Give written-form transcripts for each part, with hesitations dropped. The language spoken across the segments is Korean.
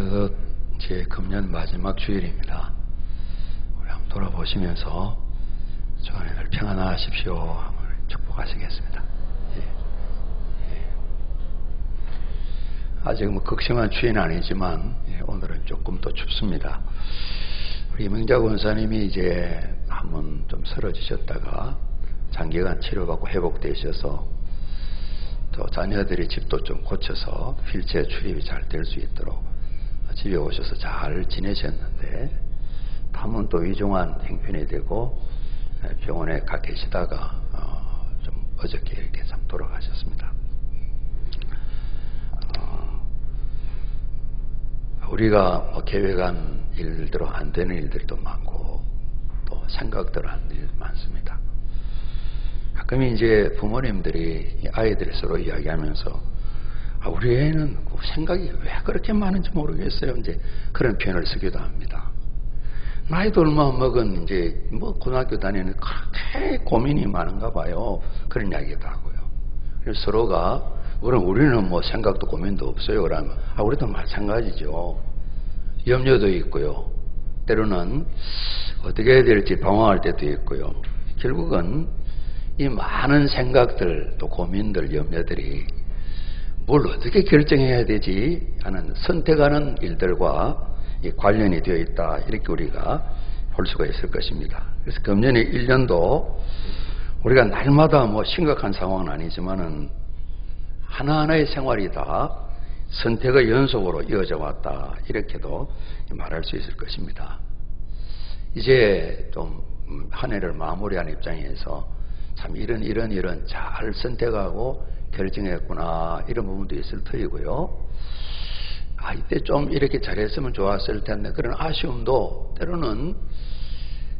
어느덧 제 금년 마지막 주일입니다. 우리 한번 돌아보시면서 주안에 늘 평안하십시오 한번 축복하시겠습니다. 아직 극심한 추위는 아니지만 오늘은 조금 더 춥습니다. 우리 이명자 권사님이 이제 한번 좀 쓰러지셨다가 장기간 치료받고 회복되셔서 또 자녀들이 집도 좀 고쳐서 휠체어 출입이 잘 될 수 있도록 집에 오셔서 잘 지내셨는데 다음은 또 위중한 행편이 되고 병원에 가 계시다가 좀 어저께 이렇게 참 돌아가셨습니다. 우리가 계획한 일대로 안 되는 일들도 많고 또 생각대로 안 되는 일도 많습니다. 가끔 이제 부모님들이 아이들 서로 이야기하면서 우리 애는 생각이 왜 그렇게 많은지 모르겠어요. 이제 그런 표현을 쓰기도 합니다. 나이도 얼마 먹은 이제 고등학교 다니는 그렇게 고민이 많은가 봐요. 그런 이야기도 하고요. 그래서 서로가 그럼 우리는 생각도 고민도 없어요. 그러면 우리도 마찬가지죠. 염려도 있고요. 때로는 어떻게 해야 될지 방황할 때도 있고요. 결국은 이 많은 생각들 또 고민들 염려들이 뭘 어떻게 결정해야 되지 하는 선택하는 일들과 관련이 되어 있다 이렇게 우리가 볼 수가 있을 것입니다. 그래서 금년의 1년도 우리가 날마다 심각한 상황은 아니지만은 하나하나의 생활이 다 선택의 연속으로 이어져 왔다 이렇게도 말할 수 있을 것입니다. 이제 좀 한 해를 마무리한 입장에서 참 이런 잘 선택하고 결정했구나 이런 부분도 있을 터이고요. 이때 좀 이렇게 잘했으면 좋았을 텐데 그런 아쉬움도 때로는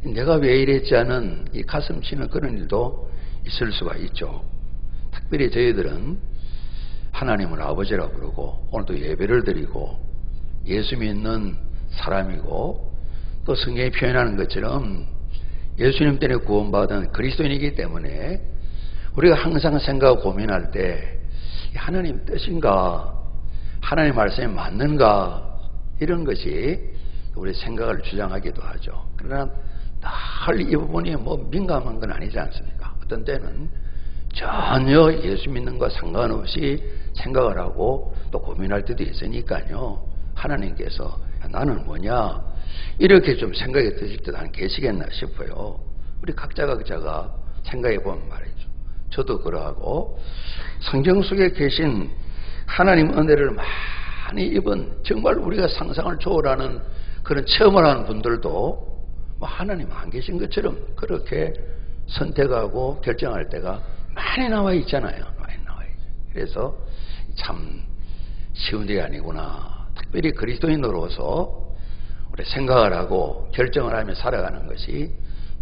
내가 왜 이랬지 않은 이 가슴 치는 그런 일도 있을 수가 있죠. 특별히 저희들은 하나님을 아버지라고 부르고 오늘도 예배를 드리고 예수 믿는 사람이고 또 성경이 표현하는 것처럼 예수님 때문에 구원받은 그리스도인이기 때문에 우리가 항상 생각하고 고민할 때 하나님 뜻인가 하나님 말씀이 맞는가 이런 것이 우리 생각을 주장하기도 하죠. 그러나 늘 이 부분이 민감한 건 아니지 않습니까? 어떤 때는 전혀 예수 믿는 것 상관없이 생각을 하고 또 고민할 때도 있으니까요. 하나님께서 나는 뭐냐 이렇게 좀 생각이 드실 때도 안 계시겠나 싶어요. 우리 각자가 생각해 보면 말이죠. 저도 그러하고 성경 속에 계신 하나님 은혜를 많이 입은 정말 우리가 상상을 초월하는 그런 체험을 하는 분들도 하나님 안 계신 것처럼 그렇게 선택하고 결정할 때가 많이 나와 있잖아요. 많이 나와 있죠. 그래서 참 쉬운 일이 아니구나. 특별히 그리스도인으로서 우리 생각을 하고 결정을 하며 살아가는 것이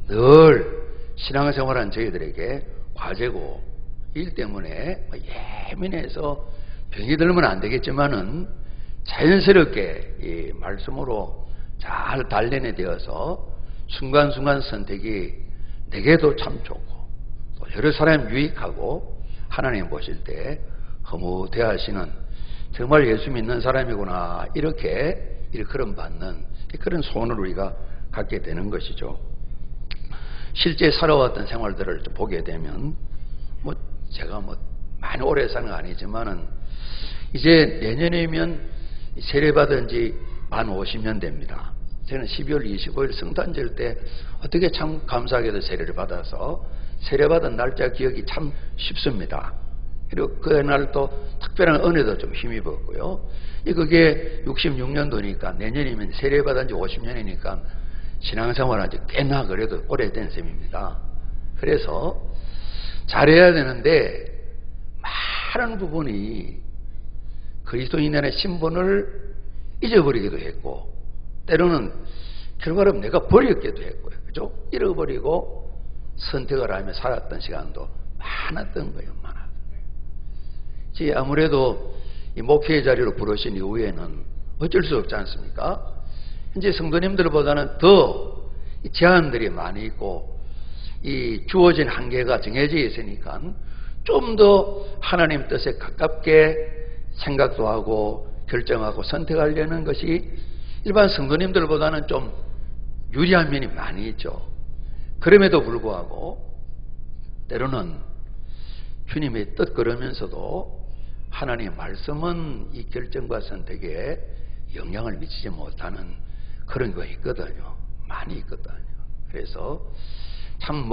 늘 신앙생활한 저희들에게 과제고 일 때문에 예민해서 병이 들면 안 되겠지만은 자연스럽게 이 말씀으로 잘 단련이 되어서 순간순간 선택이 내게도 참 좋고 또 여러 사람 유익하고 하나님 보실 때 허무대하시는 정말 예수 믿는 사람이구나 이렇게 일컬음 받는 그런 소원을 우리가 갖게 되는 것이죠. 실제 살아왔던 생활들을 보게 되면 제가 많이 오래 사는 건 아니지만은 이제 내년이면 세례받은 지 만 50년 됩니다. 저는 12월 25일 성탄절 때 어떻게 참 감사하게도 세례를 받아서 세례받은 날짜 기억이 참 쉽습니다. 그리고 그날 또 특별한 은혜도 좀 힘입었고요. 그게 66년도니까 내년이면 세례받은 지 50년이니까 신앙생활한 지 꽤나 그래도 오래된 셈입니다. 그래서 잘해야 되는데 많은 부분이 그리스도인의 신분을 잊어버리기도 했고 때로는 결과로 내가 버렸기도 했고요. 그죠? 잃어버리고 선택을 하며 살았던 시간도 많았던 거예요. 아무래도 이 목회의 자리로 부르신 이후에는 어쩔 수 없지 않습니까? 현재 성도님들보다는 더 제한들이 많이 있고 이 주어진 한계가 정해져 있으니까 좀 더 하나님 뜻에 가깝게 생각도 하고 결정하고 선택하려는 것이 일반 성도님들보다는 좀 유리한 면이 많이 있죠. 그럼에도 불구하고 때로는 주님의 뜻 그러면서도 하나님의 말씀은 이 결정과 선택에 영향을 미치지 못하는 그런 거 있거든요. 많이 있거든요. 그래서 참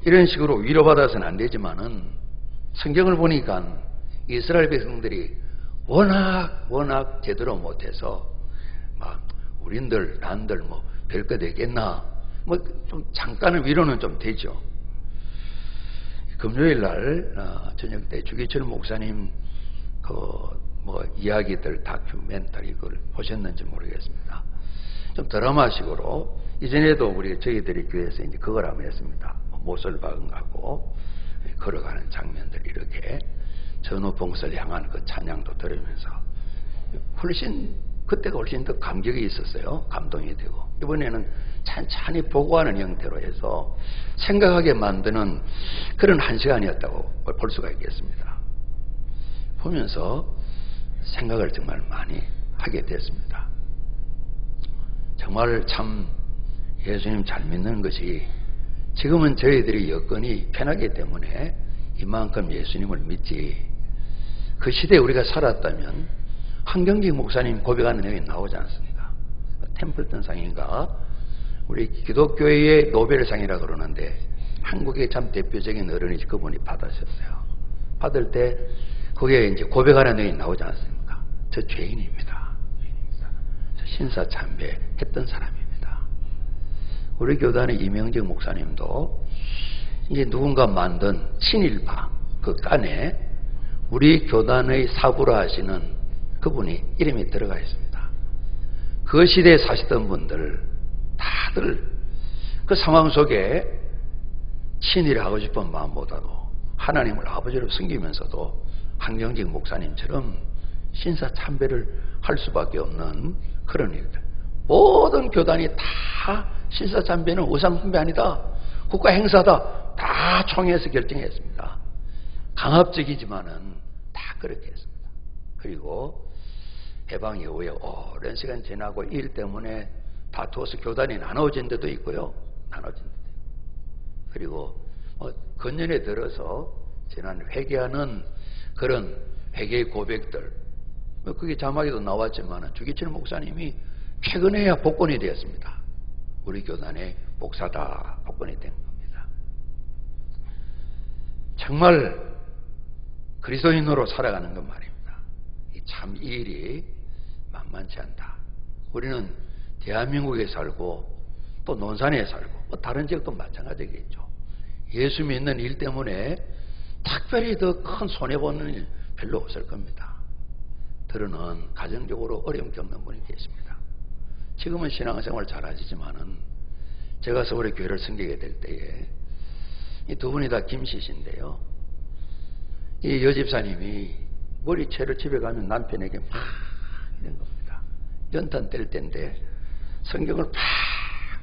이런 식으로 위로받아서는 안 되지만은 성경을 보니까 이스라엘 백성들이 워낙 제대로 못해서 막 우린들 난들 별거 되겠나 좀 잠깐의 위로는 좀 되죠. 금요일 날 저녁 때 주기철 목사님 이야기들 다큐멘터리 그걸 보셨는지 모르겠습니다. 좀 드라마식으로 이전에도 저희들이 교회에서 이제 그걸 한번 했습니다. 못을 박은하고 걸어가는 장면들 이렇게 전후봉설 향한 그 찬양도 들으면서 그때가 훨씬 더 감격이 있었어요. 감동이 되고 이번에는 찬찬히 보고하는 형태로 해서 생각하게 만드는 그런 한 시간이었다고 볼 수가 있겠습니다. 보면서 생각을 정말 많이 하게 됐습니다. 정말 참 예수님 잘 믿는 것이 지금은 저희들이 여건이 편하기 때문에 이만큼 예수님을 믿지 그 시대에 우리가 살았다면 한경직 목사님 고백하는 내용이 나오지 않습니까? 템플턴 상인가 우리 기독교의 노벨상이라 그러는데 한국의 참 대표적인 어른이 그분이 받으셨어요. 받을 때 거기에 이제 고백하는 내용이 나오지 않습니까? 저 죄인입니다. 저 신사참배 했던 사람입니다. 우리 교단의 이명정 목사님도 이제 누군가 만든 친일파 그 깐에 우리 교단의 사부라 하시는 그분이 이름이 들어가 있습니다. 그 시대에 사시던 분들 다들 그 상황 속에 친일을 하고 싶은 마음보다도 하나님을 아버지로 섬기면서도 한경직 목사님처럼 신사참배를 할 수밖에 없는 그런 일들. 모든 교단이 다 신사참배는 우상숭배 아니다. 국가 행사다. 다 총회에서 결정했습니다. 강압적이지만은 다 그렇게 했습니다. 그리고 해방 이후에 오랜 시간 지나고 일 때문에 다투어서 교단이 나눠진 데도 있고요. 나눠진 데도 있고. 그리고 근년에 들어서 지난 회개하는 그런 회개의 고백들 그게 자막에도 나왔지만 주기철 목사님이 최근에야 복권이 되었습니다. 우리 교단의 목사다 복권이 된 겁니다. 정말 그리스도인으로 살아가는 것 말입니다. 참 이 일이 만만치 않다. 우리는 대한민국에 살고 또 논산에 살고 다른 지역도 마찬가지겠죠. 예수 믿는 일 때문에 특별히 더 큰 손해보는 일 별로 없을 겁니다. 들어는 가정적으로 어려움 겪는 분이 계십니다. 지금은 신앙생활 잘 하시지만은 제가 서울의 교회를 섬기게 될 때에 이 두 분이 다 김씨신데요. 이 여집사님이 머리채를 집에 가면 남편에게 막 이런 겁니다. 연탄 뗄 때인데 성경을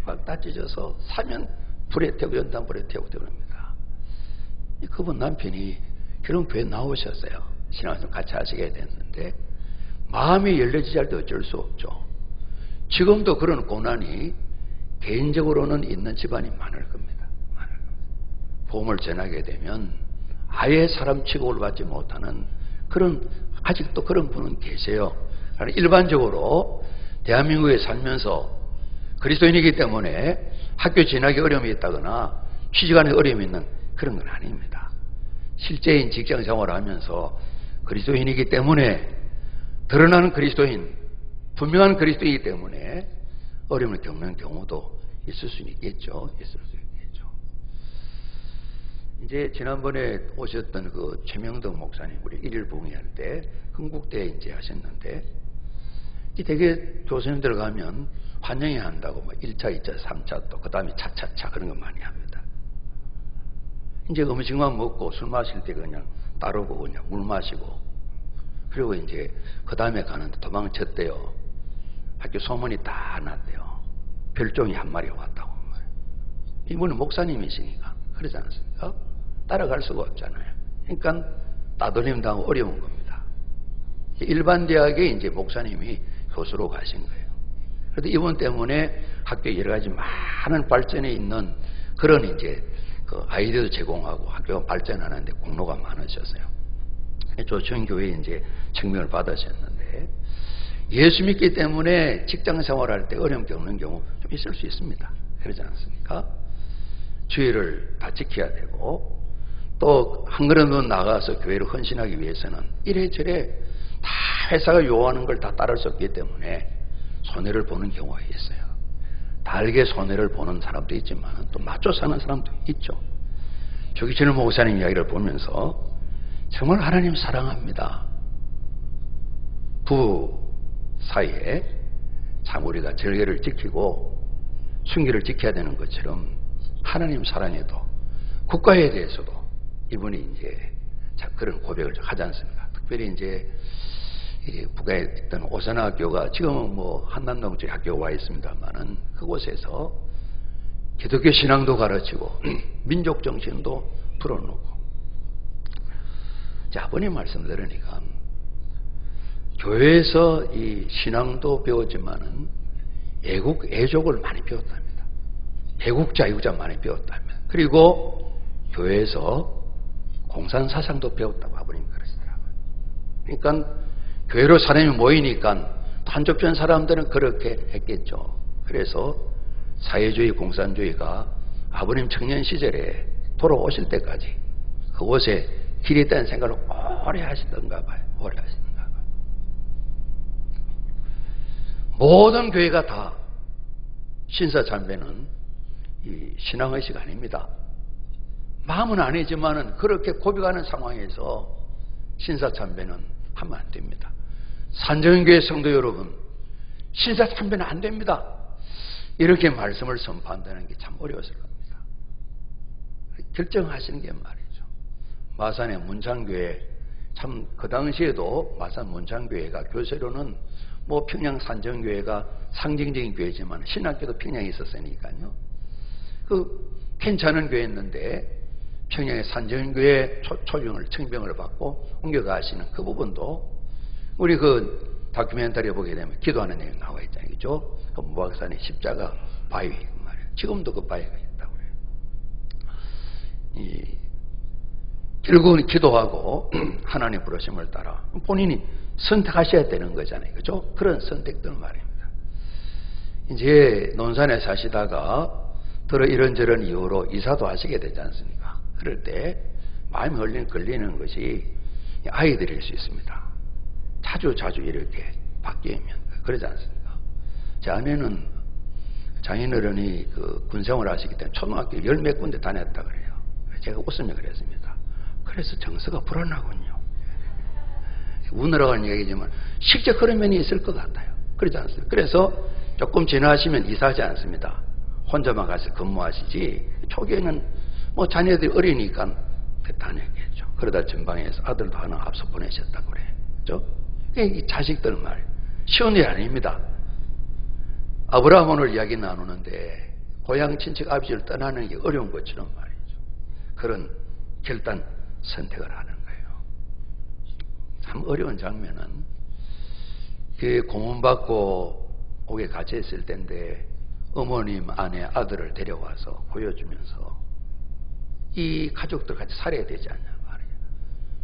팍팍 다 찢어서 사면 불에 태우고 연탄 불에 태우고 그럽니다. 그분 남편이 결혼 교회 나오셨어요. 신앙생활 같이 하시게 됐는데 마음이 열려지지 않을 때 어쩔 수 없죠. 지금도 그런 고난이 개인적으로는 있는 집안이 많을 겁니다. 복음을 전하게 되면 아예 사람 취급을 받지 못하는 그런 아직도 그런 분은 계세요. 일반적으로 대한민국에 살면서 그리스도인이기 때문에 학교 진학에 어려움이 있다거나 취직하는 어려움이 있는 그런 건 아닙니다. 실제인 직장 생활을 하면서 그리스도인이기 때문에 드러나는 그리스도인, 분명한 그리스도이기 때문에 어려움을 겪는 경우도 있을 수 있겠죠. 이제 지난번에 오셨던 그 최명덕 목사님, 우리 일일 부흥회 할 때 흥국대에 이제 하셨는데, 되게 교수님들 가면 환영회 한다고 1차, 2차, 3차 또 그 다음에 차차차 그런 거 많이 합니다. 이제 음식만 먹고 술 마실 때 그냥 따르고 그냥 물 마시고, 그리고 이제 그 다음에 가는데 도망쳤대요. 학교 소문이 다 났대요. 별종이 한 마리 왔다고. 이분은 목사님이시니까 그러지 않습니까? 따라갈 수가 없잖아요. 그러니까 따돌림 당하고 어려운 겁니다. 일반 대학에 이제 목사님이 교수로 가신 거예요. 그런데 이분 때문에 학교에 여러 가지 많은 발전에 있는 그런 이제 그 아이디어도 제공하고 학교가 발전하는데 공로가 많으셨어요. 조천교회에 이제 청명을 받으셨는데 예수 믿기 때문에 직장 생활할 때 어려움 겪는 경우 좀 있을 수 있습니다. 그러지 않습니까? 주의를 다 지켜야 되고 또 한 걸음 더 나가서 교회를 헌신하기 위해서는 이래저래 다 회사가 요구하는 걸 다 따를 수 없기 때문에 손해를 보는 경우가 있어요. 달게 손해를 보는 사람도 있지만 또 맞춰 사는 사람도 있죠. 조기철 목사님 이야기를 보면서 정말 하나님 사랑합니다. 부부 사이에 참 우리가 절개를 지키고 순결을 지켜야 되는 것처럼 하나님 사랑에도 국가에 대해서도 이분이 이제 그런 고백을 하지 않습니까? 특별히 이제 북에 있던 오산학교가 지금은 뭐 한남동 쪽에 학교가 와 있습니다만은 그곳에서 기독교 신앙도 가르치고 민족 정신도 풀어놓고 아버님 말씀 들으니까 교회에서 이 신앙도 배웠지만은 애족을 많이 배웠답니다. 애국자 많이 배웠답니다. 그리고 교회에서 공산사상도 배웠다고 아버님이 그러시더라고요. 그러니까 교회로 사람이 모이니까 한쪽편 사람들은 그렇게 했겠죠. 그래서 사회주의, 공산주의가 아버님 청년 시절에 돌아오실 때까지 그곳에 길이 있다는 생각을 오래 하시던가 봐요. 오래 하시던가 봐요. 모든 교회가 다 신사참배는 이 신앙의식 아닙니다. 마음은 아니지만은 그렇게 고백하는 상황에서 신사참배는 하면 안 됩니다. 산정교회 성도 여러분, 신사참배는 안 됩니다. 이렇게 말씀을 선포한다는 게 참 어려웠을 겁니다. 결정하시는 게 말이죠. 마산의 문창교회, 참 그 당시에도 마산 문창교회가 교세로는 뭐 평양 산정교회가 상징적인 교회지만 신학교도 평양에 있었으니까요. 그 괜찮은 교회였는데 평양의 산정교회 초령을 청병을 받고 옮겨가시는 그 부분도 우리 그 다큐멘터리에 보게 되면 기도하는 내용이 나와 있잖아요. 그죠? 그 무악산의 십자가 바위 말이에요. 지금도 그 바위가 있다고 그래요. 결국은 기도하고 하나님 부르심을 따라 본인이 선택하셔야 되는 거잖아요. 그죠? 그런 선택들 말입니다. 이제 논산에 사시다가 들어 이런저런 이유로 이사도 하시게 되지 않습니까? 그럴 때 마음이 걸리는 것이 아이들일 수 있습니다. 자주 이렇게 바뀌면 그러지 않습니까? 제 아내는 장인어른이 그 군생활을 하시기 때문에 초등학교 10몇 군데 다녔다 그래요. 제가 웃으며 그랬습니다. 그래서 정서가 불안하군요. 우느라고 얘기지만 실제 그런 면이 있을 것 같아요. 그러지 않습니까? 그래서 조금 지나시면 이사하지 않습니다. 혼자만 가서 근무하시지 초기에는 뭐 자녀들이 어리니까 다녔겠죠. 그러다 전방에서 아들도 하나 앞서 보내셨다고 그래요. 그죠? 이 자식들 말 쉬운 일 아닙니다. 아브라함 오늘 이야기 나누는데 고향 친척 아버지를 떠나는 게 어려운 것처럼 말이죠. 그런 결단 선택을 하는 거예요. 참 어려운 장면은 그 고문받고 옥에 갇혀 있을 때인데 어머님 아내 아들을 데려와서 보여주면서 이 가족들 같이 살아야 되지 않냐 말이에요.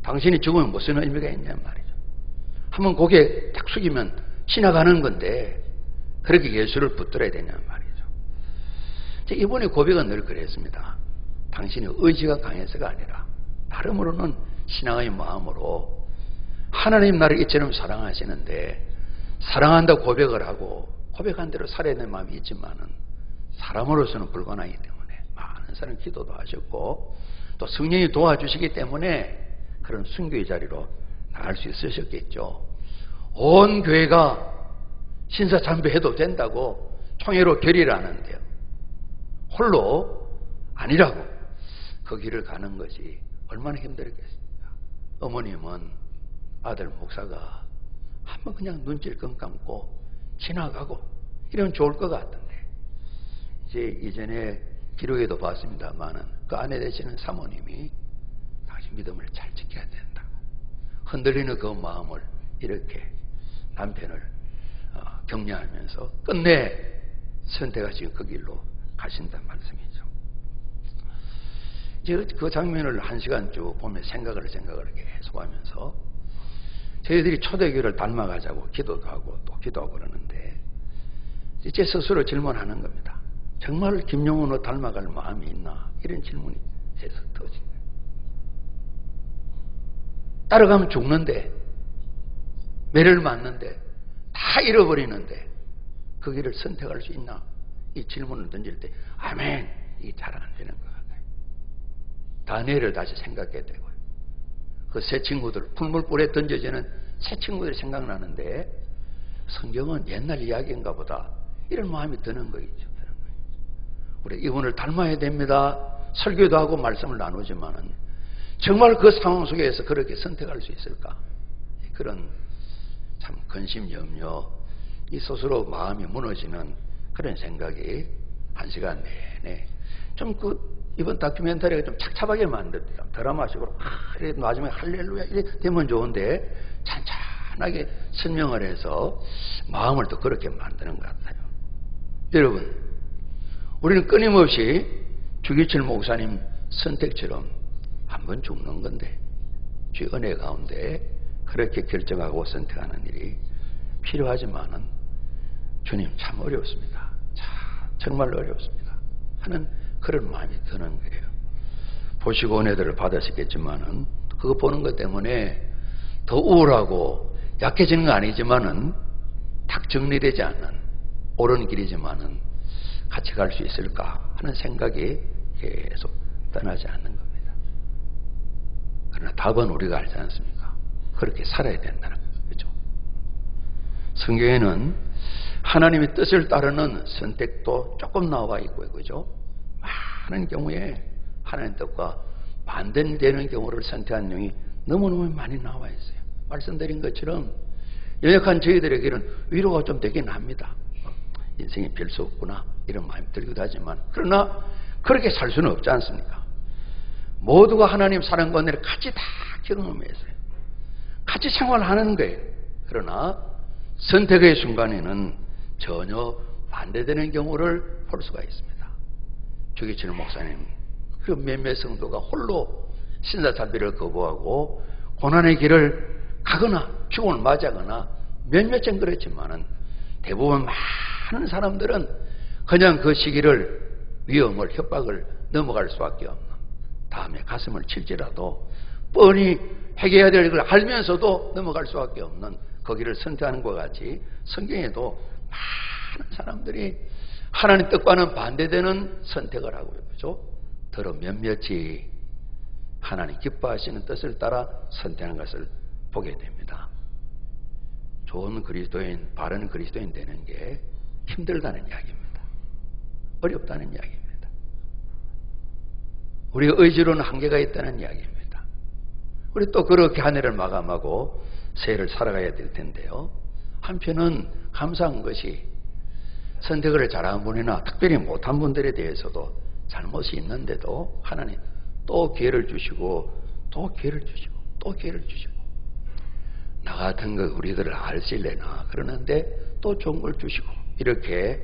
당신이 죽으면 무슨 의미가 있냐 말이죠. 한번 고개 딱 숙이면 지나가는 건데 그렇게 예수를 붙들어야 되냐 말이죠. 이번에 고백은 늘 그랬습니다. 당신의 의지가 강해서가 아니라 나름으로는 신앙의 마음으로 하나님 나를 이처럼 사랑하시는데 사랑한다고 고백을 하고 고백한 대로 살아야 되는 마음이 있지만은 사람으로서는 불가능하기 때문에 많은 사람 기도도 하셨고 또 성령이 도와주시기 때문에 그런 순교의 자리로 나갈 수 있으셨겠죠. 온 교회가 신사참배해도 된다고 총회로 결의를 하는데요. 홀로 아니라고 그 길을 가는 것이 얼마나 힘들겠습니까? 어머님은 아들 목사가 한번 그냥 눈치를 끈 감고 지나가고 이러면 좋을 것 같은데 이제 이전에 기록에도 봤습니다만은 그 아내 되시는 사모님이 당신 믿음을 잘 지켜야 된다고 흔들리는 그 마음을 이렇게 남편을 격려하면서 끝내 선택하신 그 길로 가신단 말씀이죠. 이제 그 장면을 1시간 쭉 보면 생각을 계속하면서 저희들이 초대교회를 닮아가자고 기도도 하고 또 기도하고 그러는데 제 스스로 질문하는 겁니다. 정말 김용훈을 닮아갈 마음이 있나? 이런 질문이 해서 터진 거예요. 따라가면 죽는데, 매를 맞는데, 다 잃어버리는데 그 길을 선택할 수 있나? 이 질문을 던질 때 아멘! 이게 잘 안 되는 것 같아요. 다니엘을 다시 생각해야 되고요. 그 새 친구들, 풀물불에 던져지는 새 친구들이 생각나는데 성경은 옛날 이야기인가 보다 이런 마음이 드는 거죠. 우리 이분을 닮아야 됩니다. 설교도 하고 말씀을 나누지만은 정말 그 상황 속에서 그렇게 선택할 수 있을까? 그런 참 근심, 염려, 이 스스로 마음이 무너지는 그런 생각이 1시간 내내 좀 이번 다큐멘터리가 좀 착잡하게 만들어요. 드라마식으로 마지막에 할렐루야 이래 되면 좋은데 찬찬하게 설명을 해서 마음을 또 그렇게 만드는 것 같아요. 여러분, 우리는 끊임없이 주기철 목사님 선택처럼 한번 죽는 건데 주의 은혜 가운데 그렇게 결정하고 선택하는 일이 필요하지만은 주님 참 어렵습니다. 정말 어렵습니다. 하는 그런 마음이 드는 거예요. 보시고 은혜들을 받으시겠지만은 그거 보는 것 때문에 더 우울하고 약해지는 건 아니지만은 딱 정리되지 않는 옳은 길이지만은 같이 갈 수 있을까 하는 생각이 계속 떠나지 않는 겁니다. 그러나 답은 우리가 알지 않습니까? 그렇게 살아야 된다는 거죠. 그렇죠? 성경에는 하나님의 뜻을 따르는 선택도 조금 나와 있고요. 그죠? 많은 경우에 하나님의 뜻과 반대되는 경우를 선택한 내용이 너무너무 많이 나와 있어요. 말씀드린 것처럼 연약한 저희들에게는 위로가 좀 되긴 합니다. 인생에 별 수 없구나 이런 마음이 들기도 하지만 그러나 그렇게 살 수는 없지 않습니까? 모두가 하나님 사랑과 은혜를 같이 다 경험해서요. 같이 생활하는 거예요. 그러나 선택의 순간에는 전혀 반대되는 경우를 볼 수가 있습니다. 주기철 목사님 그 몇몇 성도가 홀로 신사참배를 거부하고 고난의 길을 가거나 죽음을 맞이하거나 몇몇은 그렇지만은 대부분 많은 사람들은 그냥 그 시기를 위험을 협박을 넘어갈 수밖에 없는 다음에 가슴을 칠지라도 뻔히 해결해야 될 걸 알면서도 넘어갈 수밖에 없는 거기를 선택하는 것 같이 성경에도 많은 사람들이 하나님 뜻과는 반대되는 선택을 하고요. 그렇죠? 더러 몇몇이 하나님 기뻐하시는 뜻을 따라 선택하는 것을 보게 됩니다. 좋은 그리스도인, 바른 그리스도인 되는 게 힘들다는 이야기입니다. 어렵다는 이야기입니다. 우리가 의지로는 한계가 있다는 이야기입니다. 우리 또 그렇게 한 해를 마감하고 새해를 살아가야 될 텐데요. 한편은 감사한 것이 선택을 잘한 분이나 특별히 못한 분들에 대해서도 잘못이 있는데도 하나님 또 기회를 주시고 또 기회를 주시고 또 기회를 주시고 나 같은 거 우리들을 알실래나 그러는데 또 좋은 걸 주시고 이렇게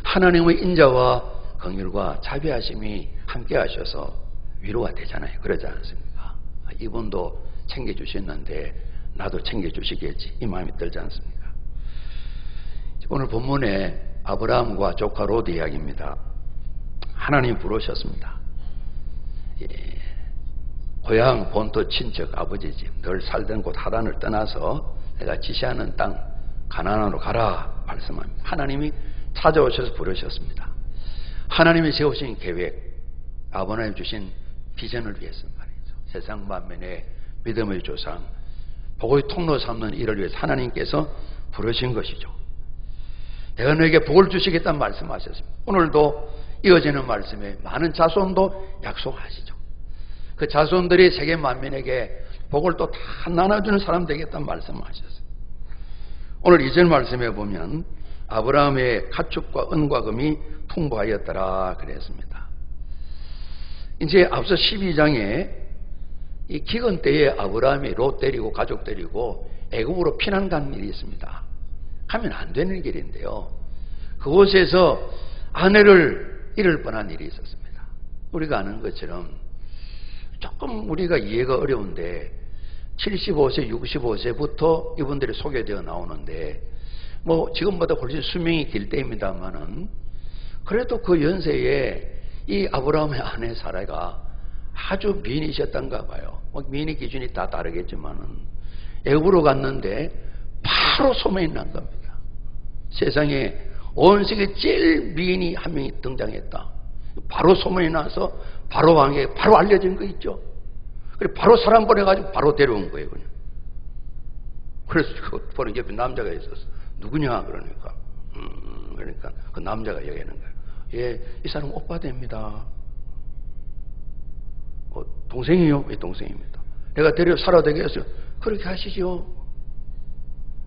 하나님의 인자와 긍휼과 자비하심이 함께 하셔서 위로가 되잖아요. 그러지 않습니까? 이분도 챙겨주셨는데 나도 챙겨주시겠지 이 마음이 들지 않습니까? 오늘 본문에 아브라함과 조카 롯의 이야기입니다. 하나님 부르셨습니다. 고향 본토 친척 아버지 집 늘 살던 곳 하란을 떠나서 내가 지시하는 땅 가나안으로 가라 말씀합니다. 하나님이 찾아오셔서 부르셨습니다. 하나님이 세우신 계획, 아버님 주신 비전을 위해서 말이죠. 세상 만민의 믿음의 조상, 복의 통로 삼는 일을 위해서 하나님께서 부르신 것이죠. 내가 너에게 복을 주시겠다는 말씀하셨습니다. 오늘도 이어지는 말씀에 많은 자손도 약속하시죠. 그 자손들이 세계 만민에게 복을 또 다 나눠주는 사람 되겠다는 말씀하셨어요. 오늘 2절 말씀에 보면 아브라함의 가축과 은과 금이 풍부하였더라 그랬습니다. 이제 앞서 12장에 이 기근 때에 아브라함이 롯 데리고 가족 데리고 애굽으로 피난 간 일이 있습니다. 가면 안 되는 길인데요. 그곳에서 아내를 잃을 뻔한 일이 있었습니다. 우리가 아는 것처럼 조금 우리가 이해가 어려운데 75세, 65세부터 이분들이 소개되어 나오는데 뭐 지금보다 훨씬 수명이 길 때입니다만은 그래도 그 연세에 이 아브라함의 아내 사라가 아주 미인이셨던가 봐요. 미인의 기준이 다 다르겠지만은 애굽으로 갔는데 바로 소문이 난 겁니다. 세상에 온 세계 제일 미인이 한 명이 등장했다. 바로 소문이 나서 바로 왕에게 바로 알려진 거 있죠. 그래 바로 사람 보내가지고 바로 데려온 거예요. 그냥. 그래서 그 보는 옆에 남자가 있었어. 누구냐 그러니까 그러니까 그 남자가 얘기하는 거예요. 예, 이 사람 오빠 됩니다. 동생이요? 예, 동생입니다. 내가 데려 살아야 되겠어요. 그렇게 하시죠.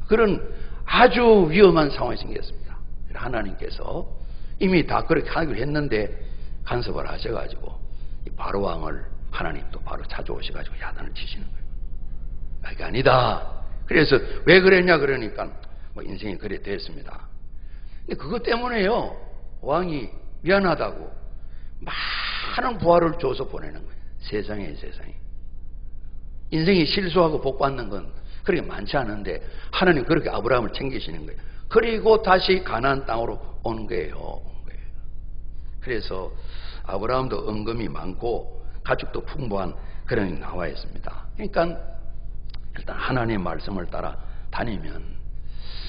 그런 아주 위험한 상황이 생겼습니다. 하나님께서 이미 다 그렇게 하기로 했는데 간섭을 하셔가지고 이 바로 왕을 하나님 또 바로 찾아오셔가지고 야단을 치시는 거예요. 이게 아니다. 그래서 왜 그랬냐 그러니까 뭐 인생이 그래 됐습니다. 근데 그것 때문에요 왕이 미안하다고 많은 부하를 줘서 보내는 거예요. 세상에 인생이 실수하고 복 받는 건 그렇게 많지 않은데 하나님 그렇게 아브라함을 챙기시는 거예요. 그리고 다시 가나안 땅으로 오는 거예요. 그래서 아브라함도 은금이 많고 가축도 풍부한 그런 게 나와 있습니다. 그러니까 일단 하나님의 말씀을 따라 다니면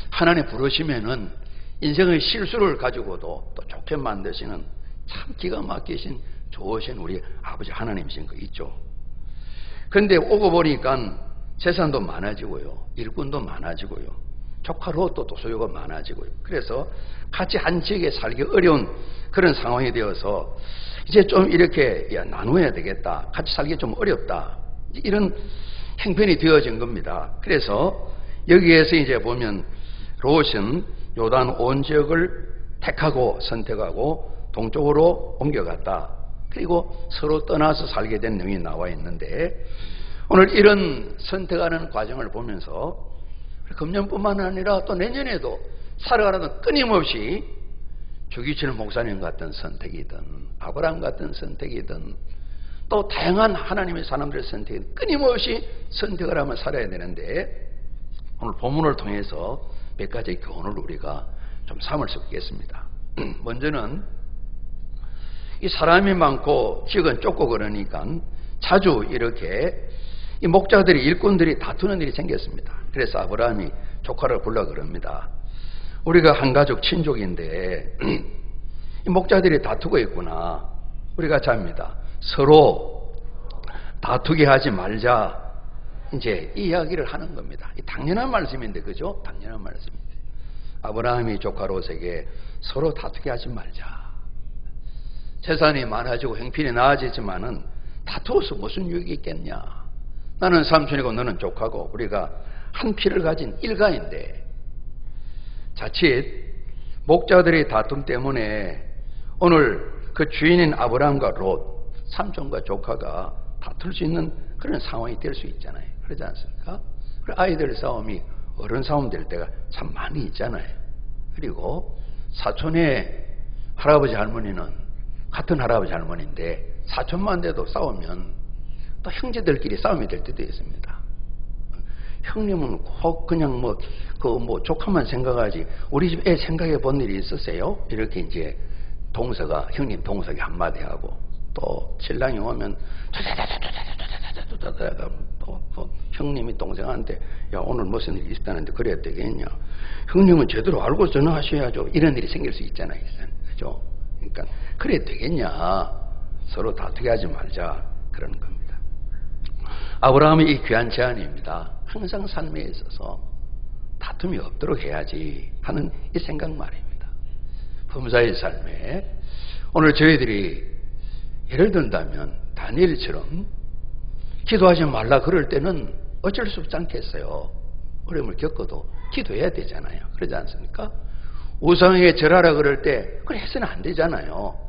하나님 부르시면은 인생의 실수를 가지고도 또 좋게 만드시는 참 기가 막히신 좋으신 우리 아버지 하나님이신 거 있죠. 그런데 오고 보니까 재산도 많아지고요. 일꾼도 많아지고요. 조카로 또 소유가 많아지고요. 그래서 같이 한 지역에 살기 어려운 그런 상황이 되어서 이제 좀 이렇게 나누어야 되겠다. 같이 살기 좀 어렵다. 이런 행편이 되어진 겁니다. 그래서 여기에서 이제 보면 롯은 요단 온 지역을 택하고 선택하고 동쪽으로 옮겨갔다. 그리고 서로 떠나서 살게 된 내용이 나와 있는데 오늘 이런 선택하는 과정을 보면서 금년뿐만 아니라 또 내년에도 살아가는 끊임없이 주기철 목사님 같은 선택이든 아브라함 같은 선택이든 또 다양한 하나님의 사람들의 선택이 끊임없이 선택을 하며 살아야 되는데 오늘 본문을 통해서 몇 가지 교훈을 우리가 좀 삼을 수 있겠습니다. 먼저는 이 사람이 많고 지역은 좁고 그러니까 자주 이렇게 이 목자들이 일꾼들이 다투는 일이 생겼습니다. 그래서 아브라함이 조카를 불러 그럽니다. 우리가 한 가족 친족인데 이 목자들이 다투고 있구나. 우리가 잡니다. 서로 다투게 하지 말자. 이제 이 이야기를 하는 겁니다. 이 당연한 말씀인데 그죠? 당연한 말씀인데 아브라함이 조카 롯에게 서로 다투게 하지 말자. 재산이 많아지고 형편이 나아지지만은 다투어서 무슨 유익이 있겠냐. 나는 삼촌이고 너는 조카고 우리가 한 피를 가진 일가인데 자칫 목자들의 다툼 때문에 오늘 그 주인인 아브라함과 롯, 삼촌과 조카가 다툴 수 있는 그런 상황이 될 수 있잖아요. 그러지 않습니까? 아이들 싸움이 어른 싸움 될 때가 참 많이 있잖아요. 그리고 사촌의 할아버지 할머니는 같은 할아버지 할머니인데 사촌만 돼도 싸우면 또 형제들끼리 싸움이 될 때도 있습니다. 형님은 혹 그냥 조카만 생각하지 우리 집 애 생각해 본 일이 있으세요? 이렇게 이제 동서가 형님 동석이 한마디 하고 또 신랑이 오면 또 형님이 동생한테 야 오늘 무슨 일이 있다는데 그래야 되겠냐? 형님은 제대로 알고 전화하셔야죠. 이런 일이 생길 수 있잖아요, 그죠? 그러니까 그래야 되겠냐? 서로 다투게 하지 말자 그런 겁니다. 아브라함의 이 귀한 제안입니다. 항상 삶에 있어서 다툼이 없도록 해야지 하는 이 생각 말입니다. 범사의 삶에 오늘 저희들이 예를 든다면 다니엘처럼 기도하지 말라 그럴 때는 어쩔 수 없지 않겠어요. 어려움을 겪어도 기도해야 되잖아요. 그러지 않습니까? 우상에게 절하라 그럴 때 그걸 해서는 안 되잖아요.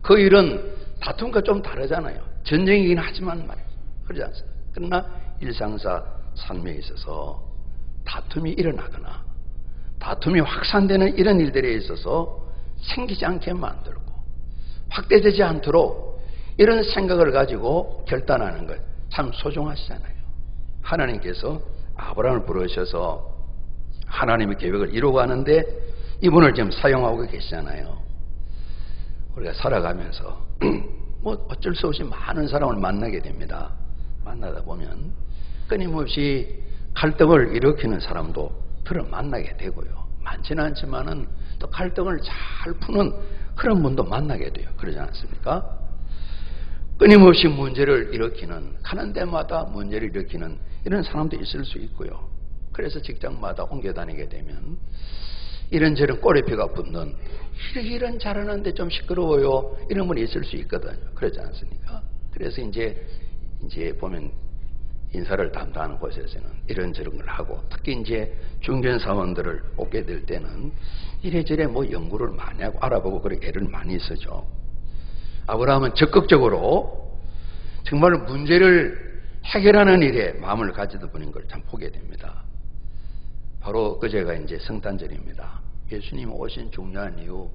그 일은 다툼과 좀 다르잖아요. 전쟁이긴 하지만 말이에요. 그러지 않습니까? 그러나 일상사 삶에 있어서 다툼이 일어나거나 다툼이 확산되는 이런 일들에 있어서 생기지 않게 만들고 확대되지 않도록 이런 생각을 가지고 결단하는 것 참 소중하시잖아요. 하나님께서 아브라함을 부르셔서 하나님의 계획을 이루어가는데 이분을 지금 사용하고 계시잖아요. 우리가 살아가면서 뭐 어쩔 수 없이 많은 사람을 만나게 됩니다. 만나다 보면 끊임없이 갈등을 일으키는 사람도 들어 만나게 되고요. 많지는 않지만은 또 갈등을 잘 푸는 그런 분도 만나게 돼요. 그러지 않습니까? 끊임없이 문제를 일으키는, 가는 데마다 문제를 일으키는 이런 사람도 있을 수 있고요. 그래서 직장마다 옮겨 다니게 되면 이런저런 꼬리표가 붙는, 이런 잘하는데 좀 시끄러워요, 이런 분이 있을 수 있거든요. 그렇지 않습니까? 그래서 이제 보면 인사를 담당하는 곳에서는 이런저런 걸 하고, 특히 이제 중견 사원들을 뽑게 될 때는 이래저래 뭐 연구를 많이 하고 알아보고 그렇게 애를 많이 쓰죠. 아브라함은 적극적으로 정말 문제를 해결하는 일에 마음을 가지던 분인 걸 참 보게 됩니다. 바로 그제가 이제 성탄절입니다. 예수님 오신 중요한 이유,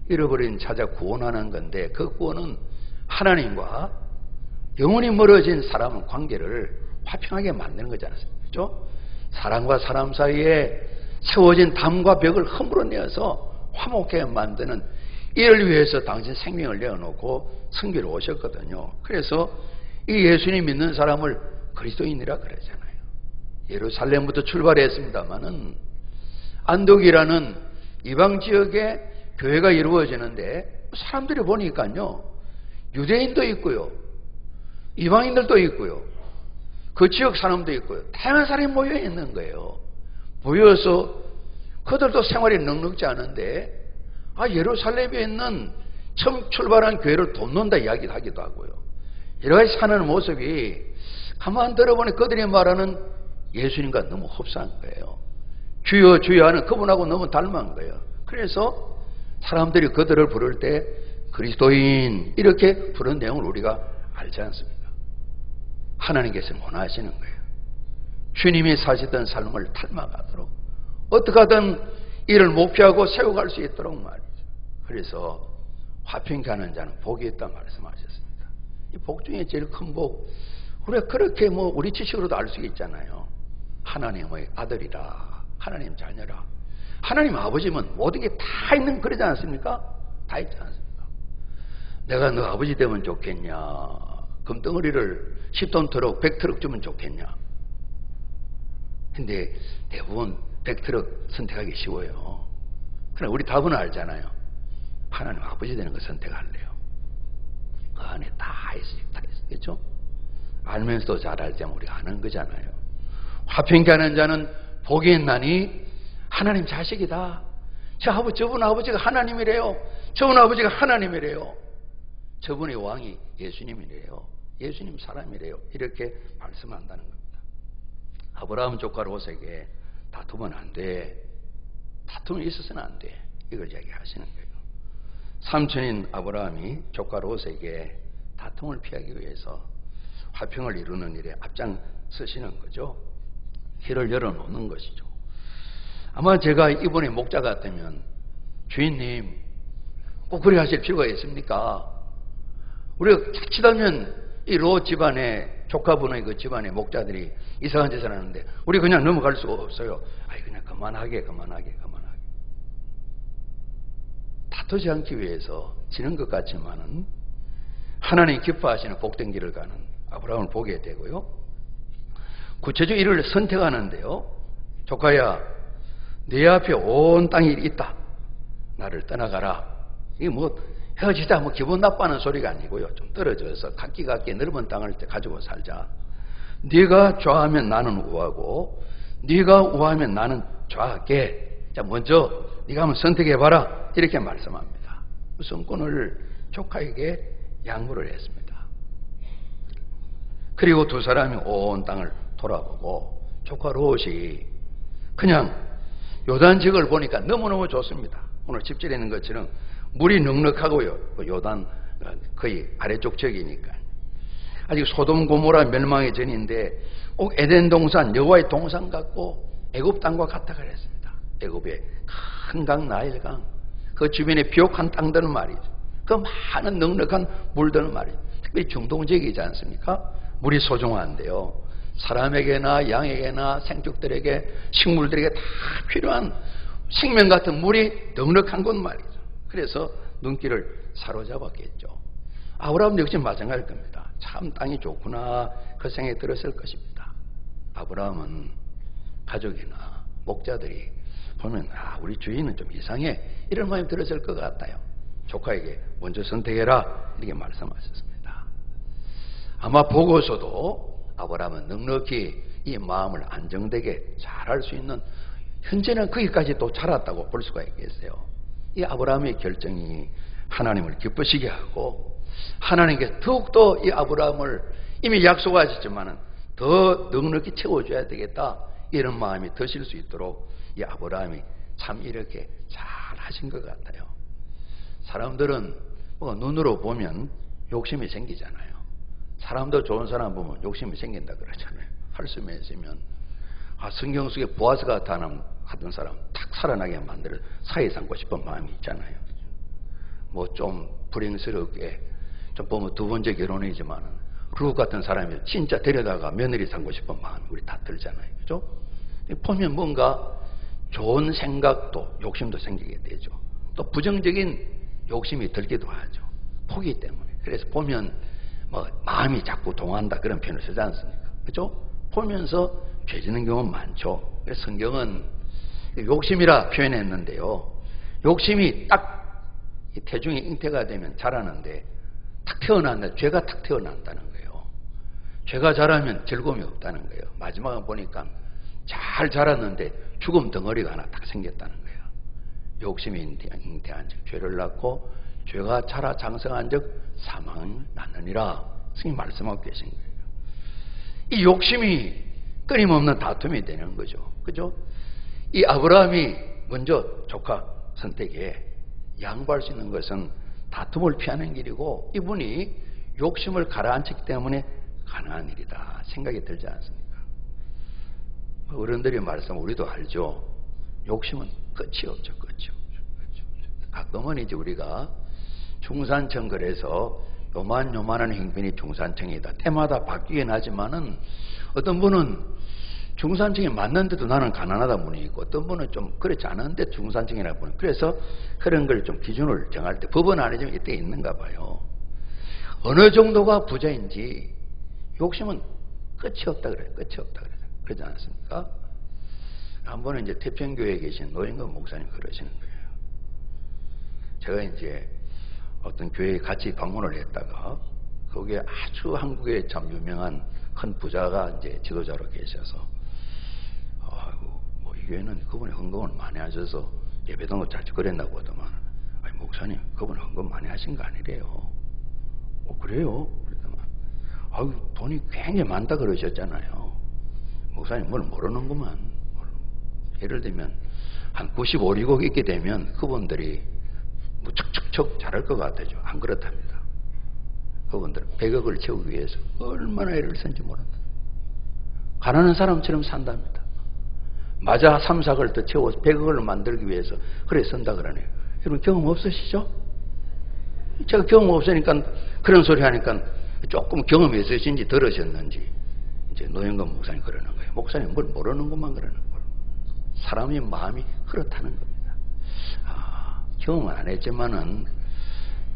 잃어버린 찾아 구원하는 건데, 그 구원은 하나님과 영원히 멀어진 사람의 관계를 화평하게 만드는 거잖아요. 그렇죠? 사람과 사람 사이에 세워진 담과 벽을 허물어 내어서 화목하게 만드는, 이를 위해서 당신 생명을 내어놓고 성교로 오셨거든요. 그래서 이 예수님 믿는 사람을 그리스도인이라 그러잖아요. 예루살렘부터 출발했습니다마는 안독이라는 이방 지역에 교회가 이루어지는데, 사람들이 보니까요, 유대인도 있고요, 이방인들도 있고요, 그 지역 사람도 있고요, 다양한 사람이 모여 있는 거예요. 모여서 그들도 생활이 넉넉지 않은데 예루살렘에 있는 처음 출발한 교회를 돕는다 이야기를 하기도 하고요. 여러 가지 사는 모습이 가만 들어보니 그들이 말하는 예수님과 너무 흡사한 거예요. 주여 주여 하는 그분하고 너무 닮은 거예요. 그래서 사람들이 그들을 부를 때 그리스도인 이렇게 부른 내용을 우리가 알지 않습니까? 하나님께서 원하시는 거예요. 주님이 사시던 삶을 닮아가도록 어떻게 하든 이를 목표하고 세워갈 수 있도록 말이죠. 그래서 화평케 하는 자는 복이 있다 말씀하셨습니다. 이 복 중에 제일 큰 복, 우리가 그렇게 우리 지식으로도 알 수 있잖아요. 하나님의 아들이라, 하나님 자녀라, 하나님 아버지면 모든 게 다 있는, 그러지 않습니까? 다 있지 않습니까? 내가 너 아버지 되면 좋겠냐, 금덩어리를 10톤 트럭 100트럭 주면 좋겠냐. 근데 대부분 100트럭 선택하기 쉬워요. 그러나 우리 답은 알잖아요. 하나님 아버지 되는 거 선택할래요. 그 안에 다 있겠죠? 알면서도 잘 알자면 우리가 아는 거잖아요. 화평케 하는 자는 복이 있나니 하나님 자식이다. 저분 아버지가 하나님이래요. 저분 아버지가 하나님이래요. 저분의 왕이 예수님이래요. 예수님 사람이래요. 이렇게 말씀한다는 겁니다. 아브라함 조카 롯에게 다투면 안 돼. 다툼이 있어서는 안 돼. 이걸 이야기하시는 거예요. 삼촌인 아브라함이 조카 롯에게 다툼을 피하기 위해서 화평을 이루는 일에 앞장서시는 거죠. 길을 열어놓는 것이죠. 아마 제가 이번에 목자 같으면, 주인님 꼭 그래 하실 필요가 있습니까? 우리가 자칫하면 이 롯 집안의 조카분의 그 집안의 목자들이 이상한 짓을 하는데 우리 그냥 넘어갈 수가 없어요. 그냥 그만하게. 다투지 않기 위해서 지는 것 같지만은 하나님 기뻐하시는 복된 길을 가는 아브라함을 보게 되고요. 구체적 일을 선택하는데요. 조카야, 내 앞에 온 땅이 있다. 나를 떠나가라. 이게 헤어지자 기분 나빠하는 소리가 아니고요. 좀 떨어져서 각기각기 넓은 땅을 가지고 살자. 네가 좋아하면 나는 우하고 네가 우하면 나는 좋아할게. 자, 먼저 네가 한번 선택해봐라. 이렇게 말씀합니다. 우선권을 조카에게 양보를 했습니다. 그리고 두 사람이 온 땅을 돌아보고 조카 롯이 그냥 요단 지역을 보니까 너무너무 좋습니다. 오늘 집절에 있는 것처럼 물이 넉넉하고요. 요단 거의 아래쪽 지역이니까. 아직 소돔 고모라 멸망의 전인데 꼭 에덴 동산, 여호와의 동산 같고 애굽 땅과 같다 그랬습니다. 애굽의 큰 강 나일강, 그 주변에 비옥한 땅들은 말이죠. 그 많은 넉넉한 물들은 말이죠. 특별히 중동 지역이지 않습니까? 물이 소중한데요. 사람에게나 양에게나 생축들에게 식물들에게 다 필요한 생명 같은 물이 넉넉한 곳 말이죠. 그래서 눈길을 사로잡았겠죠. 아브라함 역시 마찬가지일 겁니다. 참 땅이 좋구나 그 생각이 들었을 것입니다. 아브라함은 가족이나 목자들이 보면 우리 주인은 좀 이상해 이런 마음이 들었을 것 같아요. 조카에게 먼저 선택해라 이렇게 말씀하셨습니다. 아마 보고서도 아브라함은 넉넉히 이 마음을 안정되게 잘할 수 있는, 현재는 거기까지 또 자랐다고 볼 수가 있겠어요. 이 아브라함의 결정이 하나님을 기쁘시게 하고 하나님께 더욱더 이 아브라함을 이미 약속하셨지만 더 넉넉히 채워줘야 되겠다 이런 마음이 드실 수 있도록 이 아브라함이 참 이렇게 잘 하신 것 같아요. 사람들은 눈으로 보면 욕심이 생기잖아요. 사람도 좋은 사람 보면 욕심이 생긴다 그러잖아요. 할수에 있으면 성경 속에 보아스가 하던 사람 탁 살아나게 만들어 사이 삼고 싶은 마음이 있잖아요. 뭐 좀 불행스럽게 좀 보면 두 번째 결혼이지만 룻 같은 사람이 진짜 데려다가 며느리 삼고 싶은 마음이 우리 다 들잖아요. 그죠? 보면 뭔가 좋은 생각도 욕심도 생기게 되죠. 또 부정적인 욕심이 들기도 하죠. 포기 때문에. 그래서 보면 마음이 자꾸 동한다 그런 표현을 쓰지 않습니까? 그죠? 보면서 죄지는 경우는 많죠. 그래서 성경은 욕심이라 표현했는데요. 욕심이 딱 태중이 잉태가 되면 자라는데 탁 태어난다. 죄가 탁 태어난다는 거예요. 죄가 자라면 즐거움이 없다는 거예요. 마지막에 보니까 잘 자랐는데 죽음 덩어리가 하나 딱 생겼다는 거예요. 욕심이 잉태한 즉 죄를 낳고 죄가 자라 장성한 즉 사망을 낳느니라 스님 말씀하고 계신 거예요. 이 욕심이 끊임없는 다툼이 되는 거죠. 그죠? 이 아브라함이 먼저 조카 선택에 양보할 수 있는 것은 다툼을 피하는 길이고 이분이 욕심을 가라앉혔기 때문에 가능한 일이다 생각이 들지 않습니까? 어른들이 말씀 우리도 알죠. 욕심은 끝이 없죠. 끝이 없죠. 가끔은 이제 우리가 중산층 요만한 행편이 중산층이다. 때마다 바뀌긴 하지만은 어떤 분은 중산층이 맞는데도 나는 가난하다 분이 있고 어떤 분은 좀 그렇지 않은데 중산층이라고 보는. 그래서 그런 걸 좀 기준을 정할 때 법은 아니지만 이때 있는가 봐요. 어느 정도가 부자인지 욕심은 끝이 없다 그래요. 끝이 없다 그래요. 그러지 않습니까? 한 번은 이제 태평교회에 계신 노인건 목사님 그러시는 거예요. 제가 이제 어떤 교회에 같이 방문을 했다가 거기에 아주 한국에 참 유명한 큰 부자가 이제 지도자로 계셔서 이 교회는 그분이 헌금을 많이 하셔서 예배당도 잘 그랬나고 하더만 아니 목사님 그분 헌금 많이 하신 거 아니래요. 그래요? 그러더만 돈이 굉장히 많다 그러셨잖아요. 목사님 뭘 모르는구만. 예를 들면 한 95리국 있게 되면 그분들이 뭐 척척척 잘할 것 같아요. 안 그렇답니다. 그분들은 100억을 채우기 위해서 얼마나 애를 쓴지 모른다. 가난한 사람처럼 산답니다. 맞아 3, 4억을 더 채워서 100억을 만들기 위해서 그래 쓴다 그러네요. 여러분 경험 없으시죠? 제가 경험 없으니까 그런 소리 하니까 조금 경험이 있으신지 들으셨는지 이제 노영건 목사님 그러는 거예요. 목사님 뭘 모르는 것만 그러는 거예요. 사람의 마음이 그렇다는 겁니다. 경험은 안 했지만은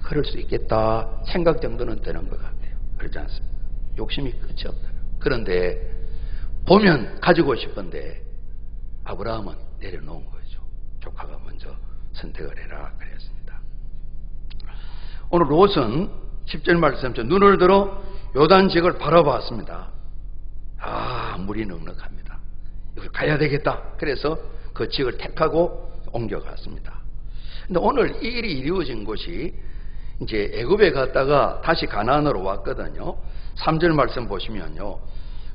그럴 수 있겠다 생각 정도는 되는 것 같아요. 그렇지 않습니까? 욕심이 끝이 없다. 그런데 보면 가지고 싶은데 아브라함은 내려놓은 거죠. 조카가 먼저 선택을 해라 그랬습니다. 오늘 롯은 10절 말씀처럼 눈을 들어 요단 지역을 바라봤습니다. 물이 넉넉합니다. 여기 가야 되겠다. 그래서 그 지역을 택하고 옮겨갔습니다. 근데 오늘 이 일이 이루어진 곳이 이제 애굽에 갔다가 다시 가나안으로 왔거든요. 3절 말씀 보시면요.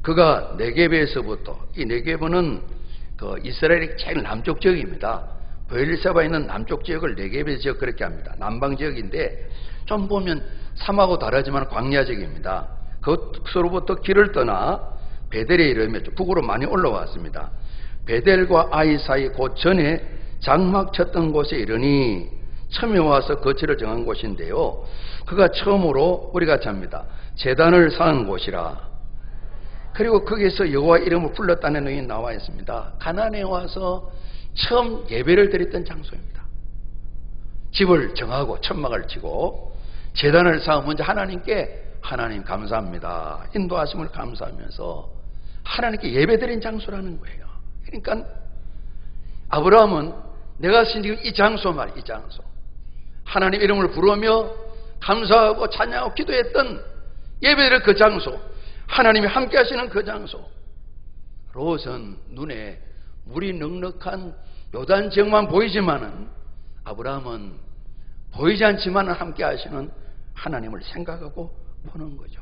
그가 네게브에서부터, 이 네게브는 그 이스라엘의 제일 남쪽 지역입니다. 브엘리사바에 있는 남쪽 지역을 네게브 지역 그렇게 합니다. 남방 지역인데 좀 보면 삼하고 다르지만 광야 지역입니다. 그것으로부터 길을 떠나 베델에 이르며 북으로 많이 올라왔습니다. 베델과 아이 사이 곧 전에 장막 쳤던 곳에 이르니 처음에 와서 거처를 정한 곳인데요. 그가 처음으로 우리가 잡니다. 제단을 쌓은 곳이라. 그리고 거기서 여호와 이름을 불렀다는 내용이 나와 있습니다. 가나안에 와서 처음 예배를 드렸던 장소입니다. 집을 정하고 천막을 치고 제단을 쌓아 먼저 하나님께 하나님 감사합니다. 인도하심을 감사하면서 하나님께 예배드린 장소라는 거예요. 그러니까 아브라함은 내가 쓴 지금 이 장소 말이에요. 이 장소. 하나님 이름을 부르며 감사하고 찬양하고 기도했던 예배드릴 그 장소, 하나님이 함께 하시는 그 장소. 롯은 눈에 물이 넉넉한 요단 지역만 보이지만은 아브라함은 보이지 않지만 함께 하시는 하나님을 생각하고 보는 거죠.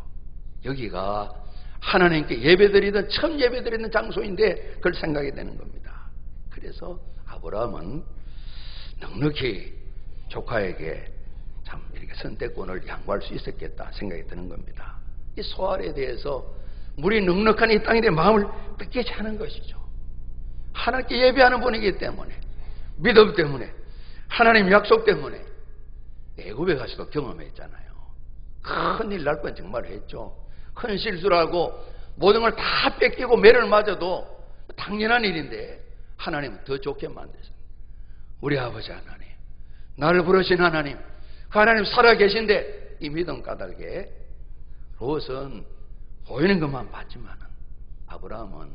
여기가 하나님께 예배드리던 처음 예배드리는 장소인데 그걸 생각이 되는 겁니다. 그래서 아브라함은 넉넉히 조카에게 참 이렇게 선택권을 양보할 수 있었겠다 생각이 드는 겁니다. 이 소알에 대해서 물이 넉넉한 이 땅에 대해 마음을 뺏기지 않은 것이죠. 하나님께 예배하는 분이기 때문에, 믿음 때문에, 하나님 약속 때문에. 애굽에 가서도 경험했잖아요. 큰일 날 뻔 정말 했죠. 큰 실수를 하고 모든 걸 다 뺏기고 매를 맞아도 당연한 일인데 하나님은 더 좋게 만드셨어요. 우리 아버지 하나님, 나를 부르신 하나님, 그 하나님 살아계신데 이 믿음 까닭에 롯은 보이는 것만 봤지만은 아브라함은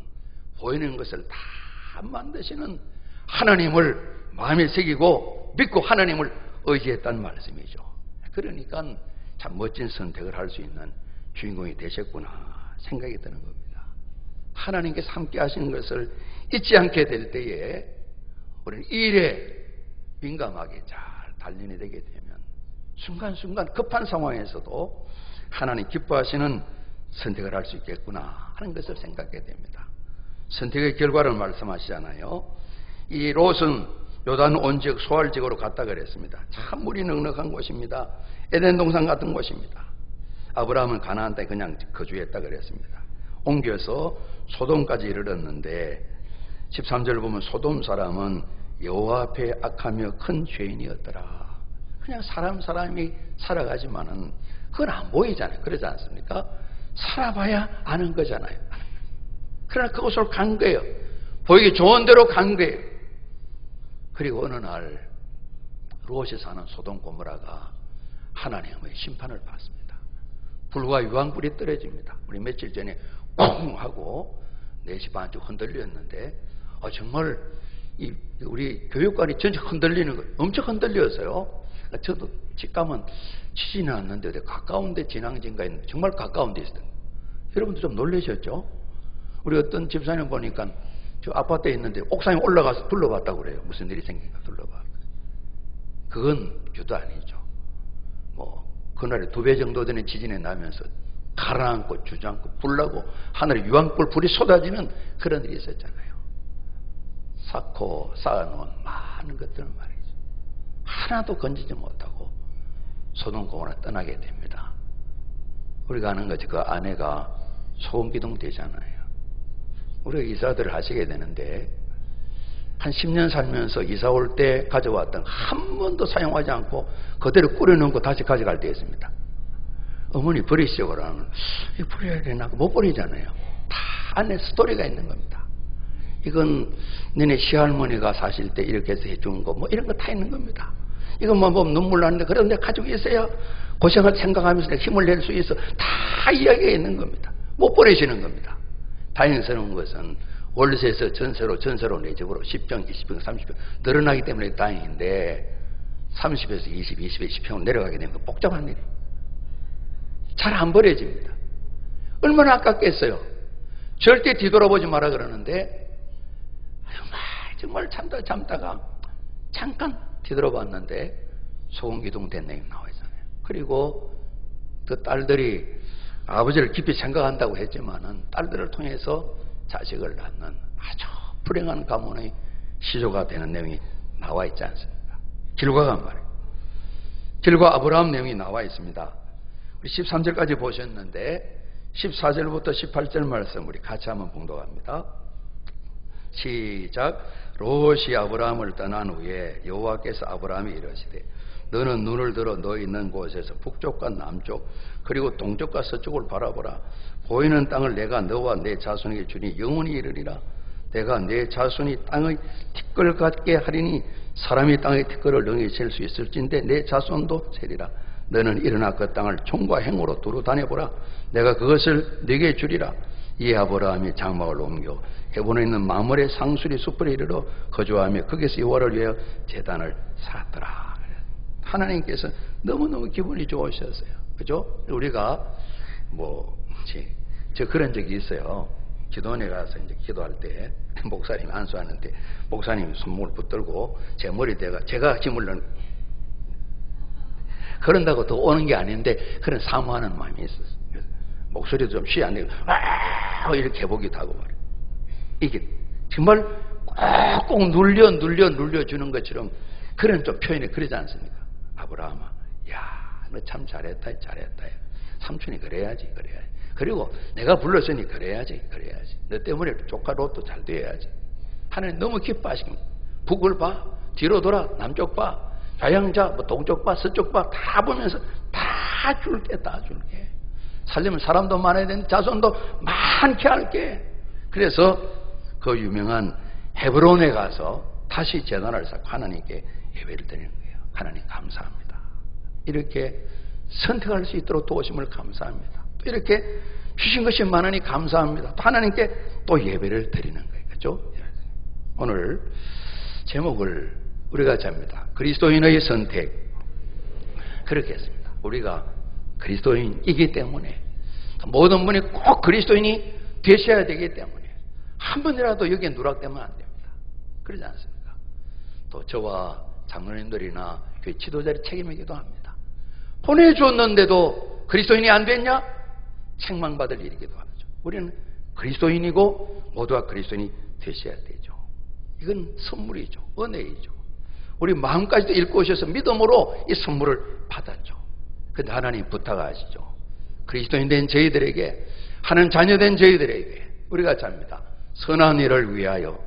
보이는 것을 다 만드시는 하나님을 마음에 새기고 믿고 하나님을 의지했다는 말씀이죠. 그러니까 참 멋진 선택을 할 수 있는 주인공이 되셨구나 생각이 드는 겁니다. 하나님께서 함께 하시는 것을 잊지 않게 될 때에 우리는 이 일에 민감하게 잘 단련이 되게 되면 순간순간 급한 상황에서도 하나님 기뻐하시는 선택을 할 수 있겠구나 하는 것을 생각하게 됩니다. 선택의 결과를 말씀하시잖아요. 이 롯은 요단 온지역 소알지역으로 갔다 그랬습니다. 참 물이 넉넉한 곳입니다. 에덴 동산 같은 곳입니다. 아브라함은 가나안 땅에 그냥 거주했다 그랬습니다. 옮겨서 소돔까지 이르렀는데 13절 보면 소돔 사람은 여호와 앞에 악하며 큰 죄인이었더라. 그냥 사람이 살아가지만은 그건 안 보이잖아요. 그러지 않습니까? 살아봐야 아는 거잖아요. 그러나 그곳으로 간 거예요. 보이기 좋은 대로 간 거예요. 그리고 어느 날 롯이 사는 소돔 고모라가 하나님의 심판을 받습니다. 불과 유황불이 떨어집니다. 우리 며칠 전에 쿵 하고 4시 반쯤 흔들렸는데 정말 우리 교육관이 전체 흔들리는 거 엄청 흔들렸어요. 저도 직감은 치지는 않는데 가까운데 진앙진가 있는데 정말 가까운 데 있어요. 여러분도 좀 놀라셨죠? 우리 어떤 집사님 보니까 저 아파트에 있는데 옥상에 올라가서 둘러봤다고 그래요. 무슨 일이 생긴가 둘러봐. 그건 규도 아니죠. 그날에 2배 정도 되는 지진이 나면서 가라앉고 주저앉고 불나고 하늘에 유황불 불이 쏟아지는 그런 일이 있었잖아요. 쌓고 쌓아놓은 많은 것들은 말이죠. 하나도 건지지 못하고 소돔 고모라 떠나게 됩니다. 우리가 아는 거지 그 아내가 소음기둥 되잖아요. 우리가 이사들을 하시게 되는데 한 10년 살면서 이사 올 때 가져왔던 한 번도 사용하지 않고 그대로 꾸려놓고 다시 가져갈 때 있습니다. 어머니 버리시려고 그러면 버려야 되나? 못 버리잖아요. 다 안에 스토리가 있는 겁니다. 이건 너네 시할머니가 사실 때 이렇게 해서 해준 거 이런 거 다 있는 겁니다. 이것만 보면 눈물 나는데 그래도 내가 가지고 있어야 고생을 생각하면서 내가 힘을 낼 수 있어. 다 이야기가 있는 겁니다. 못 버리시는 겁니다. 다행스러운 것은 월세에서 전세로 내 집으로 10평, 20평, 30평 늘어나기 때문에 다행인데 30에서 20, 20에 10평으로 내려가게 되면 복잡한 일이에요. 잘 안 버려집니다. 얼마나 아깝겠어요. 절대 뒤돌아보지 마라 그러는데 정말 참다가 잠깐 뒤돌아봤는데 소음기둥 된 내용 나와 있잖아요. 그리고 그 딸들이 아버지를 깊이 생각한다고 했지만은 딸들을 통해서 자식을 낳는 아주 불행한 가문의 시조가 되는 내용이 나와 있지 않습니까? 길과가 말이에요. 길과 아브라함 내용이 나와 있습니다. 우리 13절까지 보셨는데 14절부터 18절 말씀 우리 같이 한번 봉독합니다. 시작. 롯이 아브라함을 떠난 후에 여호와께서 아브라함이 이르시되 너는 눈을 들어 너 있는 곳에서 북쪽과 남쪽 그리고 동쪽과 서쪽을 바라보라. 보이는 땅을 내가 너와 내 자손에게 주니 영원히 이르리라. 내가 내 자손이 땅의 티끌 같게 하리니 사람이 땅의 티끌을 능히 셀 수 있을진데 내 자손도 세리라. 너는 일어나 그 땅을 총과 행으로 두루 다녀보라. 내가 그것을 네게 주리라. 이 아브라함이 장막을 옮겨 헤본에 있는 마물의 상수리 숲을 이르러 거주하며 거기서 여호와를 위하여 제단을 쌓았더라. 하나님께서 너무너무 기분이 좋으셨어요. 그죠? 우리가 저 그런 적이 있어요. 기도원에 가서 이제 기도할 때 목사님이 안수하는데 목사님이 손목을 붙들고 제 머리대가 제가 힘을 넣는 그런다고 더 오는 게 아닌데 그런 사모하는 마음이 있었어요. 목소리도 좀 쉬 안 내고 이렇게 해보기도 하고 말이에요. 이게 정말 꼭 눌려주는 것처럼 그런 좀 표현이 그러지 않습니까? 아브라함아, 야, 너 참 잘했다. 삼촌이 그래야지. 그리고 내가 불렀으니 그래야지. 너 때문에 조카 롯도 잘 돼야지. 하나님 너무 기뻐하십니다. 북을 봐, 뒤로 돌아, 남쪽 봐, 좌양자, 동쪽 봐, 서쪽 봐, 다 보면서 다 줄게. 살려면 사람도 많아야 되는데 자손도 많게 할게. 그래서 그 유명한 헤브론에 가서 다시 제단을 쌓고 하나님께 예배를 드리는 거예요. 하나님 감사합니다. 이렇게 선택할 수 있도록 도우심을 감사합니다. 또 이렇게 주신 것이 많으니 감사합니다. 또 하나님께 또 예배를 드리는 거예요. 그렇죠? 오늘 제목을 우리가 잡니다. 그리스도인의 선택. 그렇게 했습니다. 우리가 그리스도인이기 때문에 모든 분이 꼭 그리스도인이 되셔야 되기 때문에 한 번이라도 여기에 누락되면 안 됩니다. 그러지 않습니까? 또 저와 장로님들이나 교회 지도자의 책임이기도 합니다. 보내주었는데도 그리스도인이 안 됐냐? 책망받을 일이기도 하죠. 우리는 그리스도인이고 모두가 그리스도인이 되셔야 되죠. 이건 선물이죠. 은혜이죠. 우리 마음까지도 읽고 오셔서 믿음으로 이 선물을 받았죠. 근데 하나님 부탁하시죠. 그리스도인 된 저희들에게, 하는 자녀 된 저희들에게 우리가 잡니다. 선한 일을 위하여.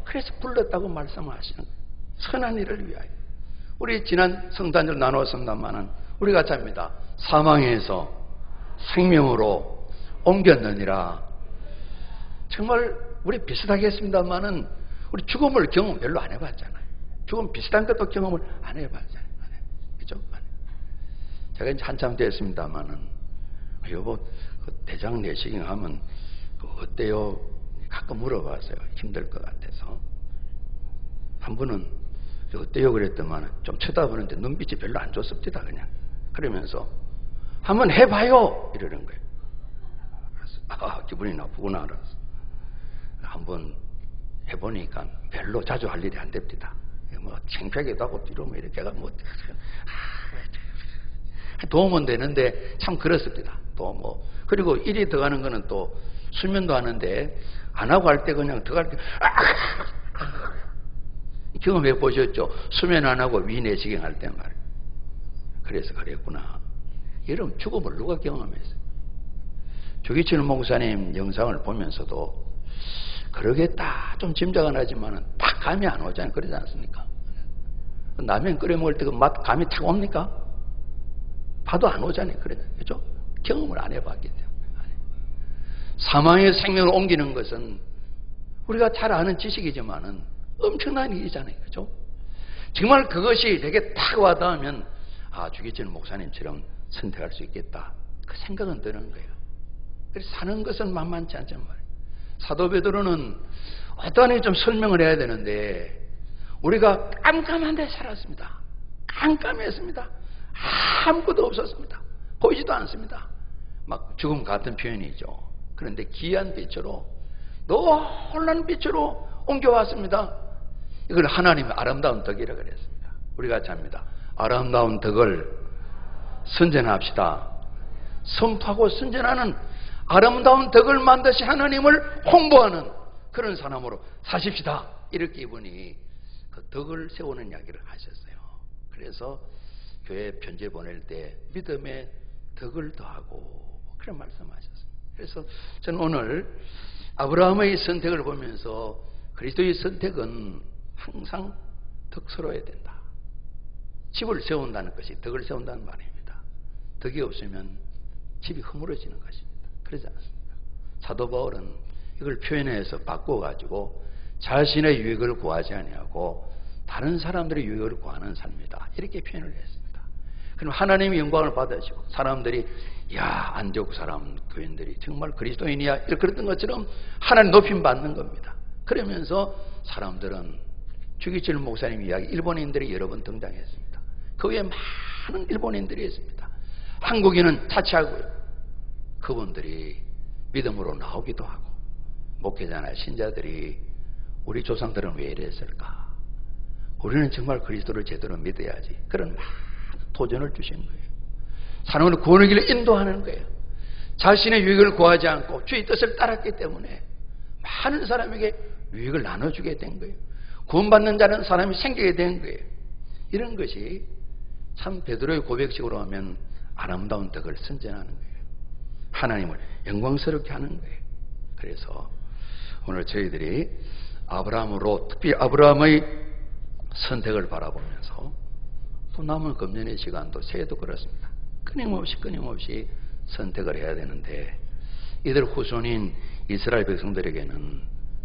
그래서 불렀다고 말씀하시는 거예요. 선한 일을 위하여. 우리 지난 성탄절 나누었습니다만은 우리가 잡니다. 사망에서 생명으로 옮겼느니라. 정말 우리 비슷하게 했습니다만은 우리 죽음을 경험 별로 안 해봤잖아요. 죽음 비슷한 것도 경험을 안 해봤잖아요. 그죠? 제가 이제 한참 됐습니다만은 여보 그 대장 내시경 하면 어때요? 가끔 물어봤어요. 힘들 것 같아서. 한 분은 어때요? 그랬더만 좀 쳐다보는데 눈빛이 별로 안 좋습니다. 그냥 그러면서 한번 해봐요 이러는 거예요. 그래서 기분이 나쁘구나 알았어. 한번 해보니까 별로 자주 할 일이 안 됩니다. 뭐 창피하기도 하고 이러면 이렇게 해가 도움은 되는데 참 그렇습니다. 또 그리고 일이 들어가는 거는 또 수면도 하는데 안 하고 할 때 그냥 들어갈 때 경험해 보셨죠? 수면 안 하고 위내시경 할 때 말이에요. 그래서 그랬구나. 여러분 죽음을 누가 경험했어요? 조기철 목사님 영상을 보면서도 그러겠다 좀 짐작은 하지만은 딱 감이 안 오잖아요. 그러지 않습니까? 라면 끓여 먹을 때 그 맛 감이 탁 옵니까? 봐도 안 오잖아요. 그죠? 경험을 안 해봤기 때문에. 사망의 생명을 옮기는 것은 우리가 잘 아는 지식이지만은 엄청난 일이잖아요. 그죠? 정말 그것이 내게 탁 와닿으면 주기철 목사님처럼 선택할 수 있겠다. 그 생각은 드는 거예요. 그래서 사는 것은 만만치 않단 말이에요. 사도 베드로는 어떠한 좀 설명을 해야 되는데 우리가 깜깜한데 살았습니다. 깜깜했습니다. 아무것도 없었습니다. 보이지도 않습니다. 막 죽음 같은 표현이죠. 그런데 귀한 빛으로 놀라운 빛으로 옮겨왔습니다. 이걸 하나님의 아름다운 덕이라고 그랬습니다. 우리가 잡니다. 아름다운 덕을 선전합시다. 선포하고 선전하는 아름다운 덕을 만드신 하나님을 홍보하는 그런 사람으로 사십시다. 이렇게 이분이 그 덕을 세우는 이야기를 하셨어요. 그래서 교회 편지 보낼 때 믿음의 덕을 더하고 그런 말씀하셨어요. 그래서 저는 오늘 아브라함의 선택을 보면서 그리스도의 선택은 항상 덕스러워야 된다. 집을 세운다는 것이 덕을 세운다는 말입니다. 덕이 없으면 집이 허물어지는 것입니다. 그러지 않습니까? 사도 바울은 이걸 표현해서 바꿔가지고 자신의 유익을 구하지 아니하고 다른 사람들의 유익을 구하는 삶이다. 이렇게 표현을 했습니다. 그럼 하나님의 영광을 받으시고 사람들이 야, 안디옥 사람 교인들이 정말 그리스도인이야 그랬던 것처럼 하나님 높임 받는 겁니다. 그러면서 사람들은 주기철 목사님 이야기 일본인들이 여러 번 등장했습니다. 그 외에 많은 일본인들이 있습니다. 한국인은 자취하고요. 그분들이 믿음으로 나오기도 하고 목회자나 신자들이 우리 조상들은 왜 이랬을까? 우리는 정말 그리스도를 제대로 믿어야지. 그런 많은 도전을 주신 거예요. 사람을 구원의 길을 인도하는 거예요. 자신의 유익을 구하지 않고 주의 뜻을 따랐기 때문에 많은 사람에게 유익을 나눠주게 된 거예요. 구원받는 자는 사람이 생기게 된 거예요. 이런 것이 참 베드로의 고백식으로 하면 아름다운 덕을 선전하는 거예요. 하나님을 영광스럽게 하는 거예요. 그래서 오늘 저희들이 아브라함으로 특히 아브라함의 선택을 바라보면서 또 남은 금년의 시간도 새해도 그렇습니다. 끊임없이 선택을 해야 되는데 이들 후손인 이스라엘 백성들에게는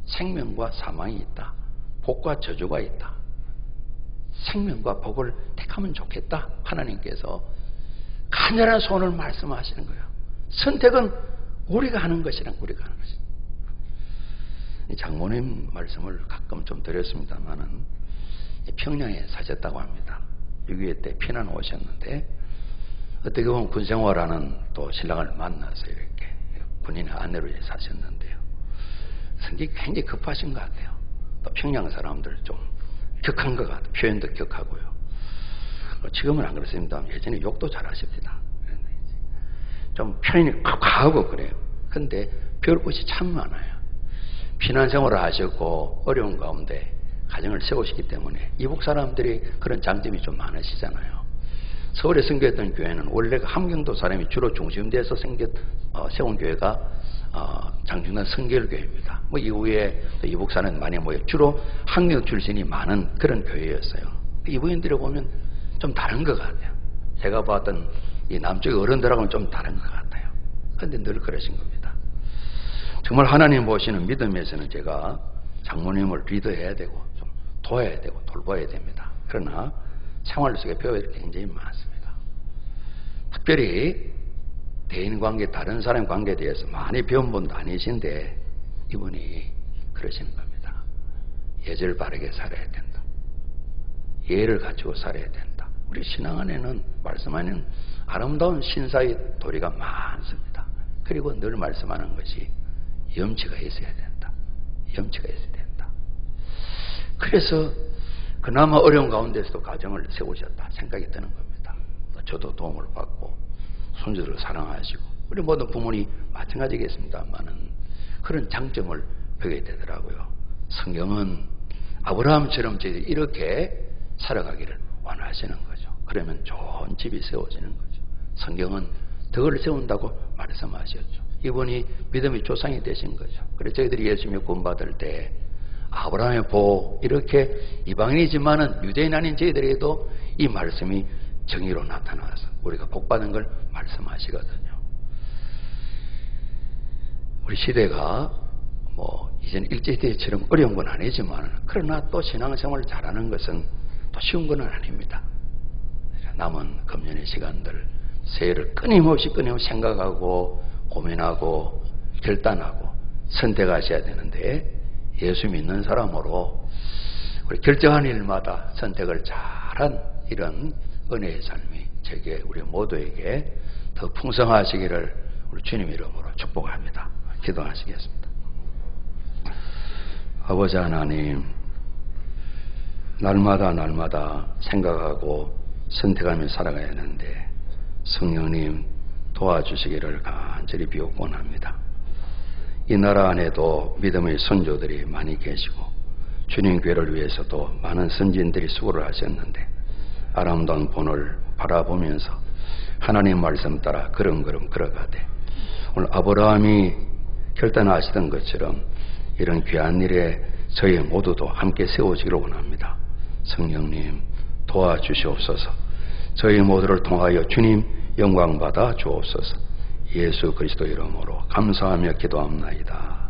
생명과 사망이 있다. 복과 저주가 있다. 생명과 복을 택하면 좋겠다. 하나님께서 간절한 소원을 말씀하시는 거예요. 선택은 우리가 하는 것이란 우리가 하는 것이다. 장모님 말씀을 가끔 좀 드렸습니다만은 평양에 사셨다고 합니다. 6.25 때 피난 오셨는데 어떻게 보면 군생활하는 또 신랑을 만나서 이렇게 군인의 아내로 사셨는데요. 성격이 굉장히 급하신 것 같아요. 또 평양 사람들 좀 격한 것 같아요. 표현도 격하고요. 지금은 안 그렇습니다. 예전에 욕도 잘하십니다. 좀 표현이 과하고 그래요. 근데 배울 것이 참 많아요. 피난 생활을 하셨고 어려운 가운데 가정을 세우시기 때문에 이북 사람들이 그런 장점이 좀 많으시잖아요. 서울에 생겼던 교회는 원래 함경도 사람이 주로 중심돼서 세운 교회가 장충단 성결교회입니다. 뭐 이후에 이북 사는 많이 모여 주로 함경 출신이 많은 그런 교회였어요. 이북인들이 보면 좀 다른 것 같아요. 제가 봤던 이 남쪽의 어른들하고는 좀 다른 것 같아요. 그런데 늘 그러신 겁니다. 정말 하나님 보시는 믿음에서는 제가 장모님을 리더해야 되고 좀 도와야 되고 돌봐야 됩니다. 그러나 생활 속에 배워야 될 게 굉장히 많습니다. 특별히 대인관계, 다른 사람 관계에 대해서 많이 배운 분도 아니신데 이분이 그러시는 겁니다. 예절 바르게 살아야 된다. 예를 갖추고 살아야 된다. 우리 신앙 안에는 말씀하는 아름다운 신사의 도리가 많습니다. 그리고 늘 말씀하는 것이 염치가 있어야 된다. 염치가 있어야 된다. 그래서 그나마 어려운 가운데서도 가정을 세우셨다 생각이 드는 겁니다. 저도 도움을 받고 손주들을 사랑하시고 우리 모든 부모님 마찬가지겠습니다만은 그런 장점을 보게 되더라고요. 성경은 아브라함처럼 저희들이 이렇게 살아가기를 원하시는 거죠. 그러면 좋은 집이 세워지는 거죠. 성경은 덕을 세운다고 말씀하셨죠. 이분이 믿음의 조상이 되신 거죠. 그래서 저희들이 예수님의 구원받을 때 아브라함의 복 이렇게 이방인이지만은 유대인 아닌 저희들에게도 이 말씀이 정의로 나타나서 우리가 복받은 걸 말씀하시거든요. 우리 시대가 뭐 이전 일제시대처럼 어려운 건 아니지만 그러나 또 신앙생활을 잘하는 것은 또 쉬운 건 아닙니다. 남은 금년의 시간들 새해를 끊임없이 생각하고 고민하고 결단하고 선택하셔야 되는데 예수 믿는 사람으로 우리 결정한 일마다 선택을 잘한 이런 은혜의 삶이 제게 우리 모두에게 더 풍성하시기를 우리 주님 이름으로 축복합니다. 기도하시겠습니다. 아버지 하나님, 날마다 생각하고 선택하며 살아가야 하는데 성령님 도와주시기를 간절히 비옵곤합니다. 이 나라 안에도 믿음의 선조들이 많이 계시고 주님 교회를 위해서도 많은 선진들이 수고를 하셨는데 아름다운 본을 바라보면서 하나님 말씀 따라 걸음걸음 걸어가되 오늘 아브라함이 결단하시던 것처럼 이런 귀한 일에 저희 모두도 함께 세워지기를 원합니다. 성령님 도와주시옵소서. 저희 모두를 통하여 주님 영광받아 주옵소서. 예수 그리스도 이름으로 감사하며 기도합나이다.